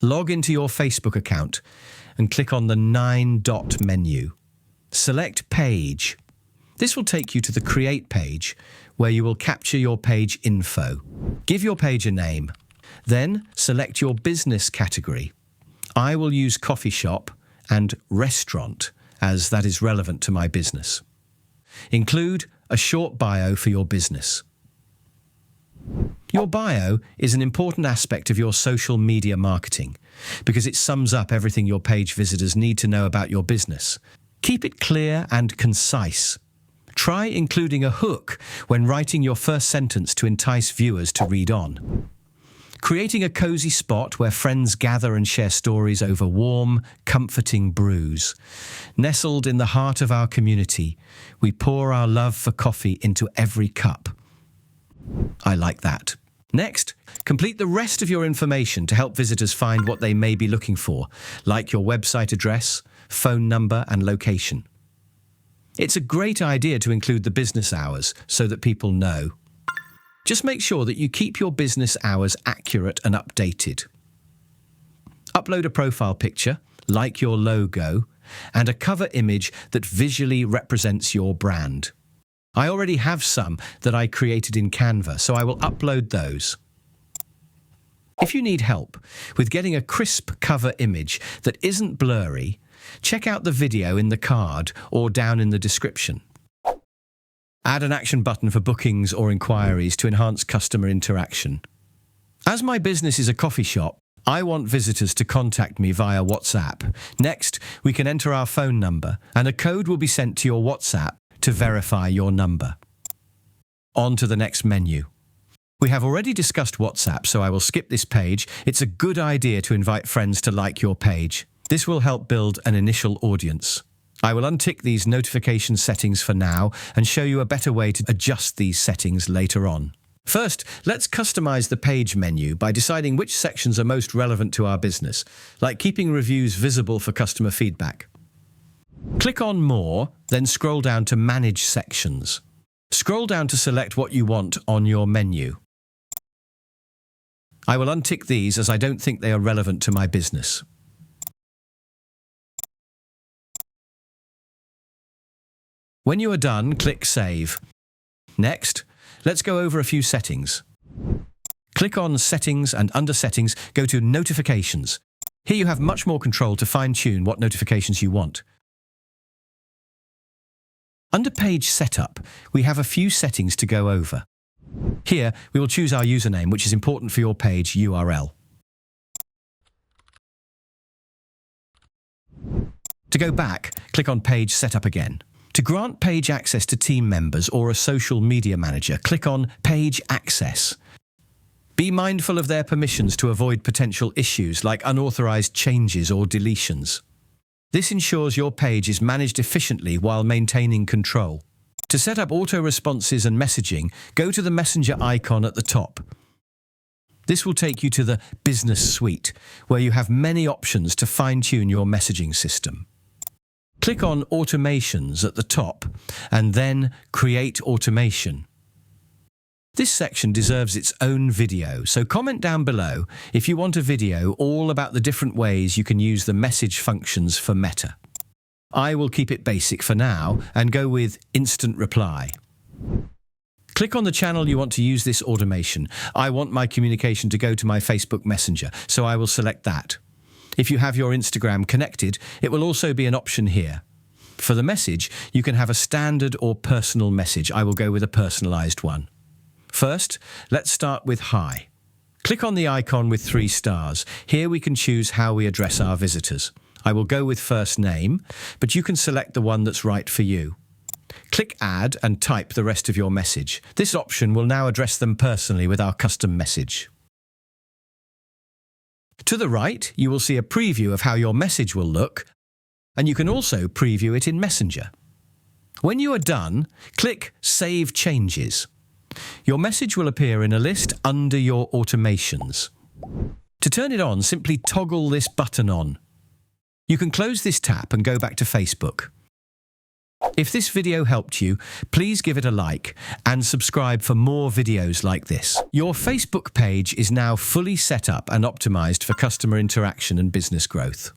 Log into your Facebook account and click on the 9-dot menu. Select Page. This will take you to the Create page, where you will capture your page info. Give your page a name. Then select your business category. I will use coffee shop and restaurant, as that is relevant to my business. Include a short bio for your business. Your bio is an important aspect of your social media marketing because it sums up everything your page visitors need to know about your business. Keep it clear and concise. Try including a hook when writing your first sentence to entice viewers to read on. Creating a cozy spot where friends gather and share stories over warm, comforting brews. Nestled in the heart of our community, we pour our love for coffee into every cup. I like that. Next, complete the rest of your information to help visitors find what they may be looking for, like your website address, phone number, and location. It's a great idea to include the business hours so that people know. Just make sure that you keep your business hours accurate and updated. Upload a profile picture, like your logo, and a cover image that visually represents your brand. I already have some that I created in Canva, so I will upload those. If you need help with getting a crisp cover image that isn't blurry, check out the video in the card or down in the description. Add an action button for bookings or inquiries to enhance customer interaction. As my business is a coffee shop, I want visitors to contact me via WhatsApp. Next, we can enter our phone number, and a code will be sent to your WhatsApp to verify your number. On to the next menu. We have already discussed WhatsApp, so I will skip this page. It's a good idea to invite friends to like your page. This will help build an initial audience. I will untick these notification settings for now and show you a better way to adjust these settings later on. First, let's customize the page menu by deciding which sections are most relevant to our business, like keeping reviews visible for customer feedback. Click on More, then scroll down to Manage Sections. Scroll down to select what you want on your menu. I will untick these as I don't think they are relevant to my business. When you are done, click Save. Next, let's go over a few settings. Click on Settings and under Settings, go to Notifications. Here you have much more control to fine-tune what notifications you want. Under Page Setup, we have a few settings to go over. Here, we will choose our username, which is important for your page URL. To go back, click on Page Setup again. To grant page access to team members or a social media manager, click on Page Access. Be mindful of their permissions to avoid potential issues like unauthorized changes or deletions. This ensures your page is managed efficiently while maintaining control. To set up auto-responses and messaging, go to the messenger icon at the top. This will take you to the Business Suite, where you have many options to fine-tune your messaging system. Click on Automations at the top, and then Create Automation. This section deserves its own video, so comment down below if you want a video all about the different ways you can use the message functions for Meta. I will keep it basic for now and go with Instant Reply. Click on the channel you want to use this automation. I want my communication to go to my Facebook Messenger, so I will select that. If you have your Instagram connected, it will also be an option here. For the message, you can have a standard or personal message. I will go with a personalized one. First, let's start with Hi. Click on the icon with 3 stars. Here we can choose how we address our visitors. I will go with first name, but you can select the one that's right for you. Click Add and type the rest of your message. This option will now address them personally with our custom message. To the right, you will see a preview of how your message will look, and you can also preview it in Messenger. When you are done, click Save Changes. Your message will appear in a list under your automations. To turn it on, simply toggle this button on. You can close this tab and go back to Facebook. If this video helped you, please give it a like and subscribe for more videos like this. Your Facebook page is now fully set up and optimized for customer interaction and business growth.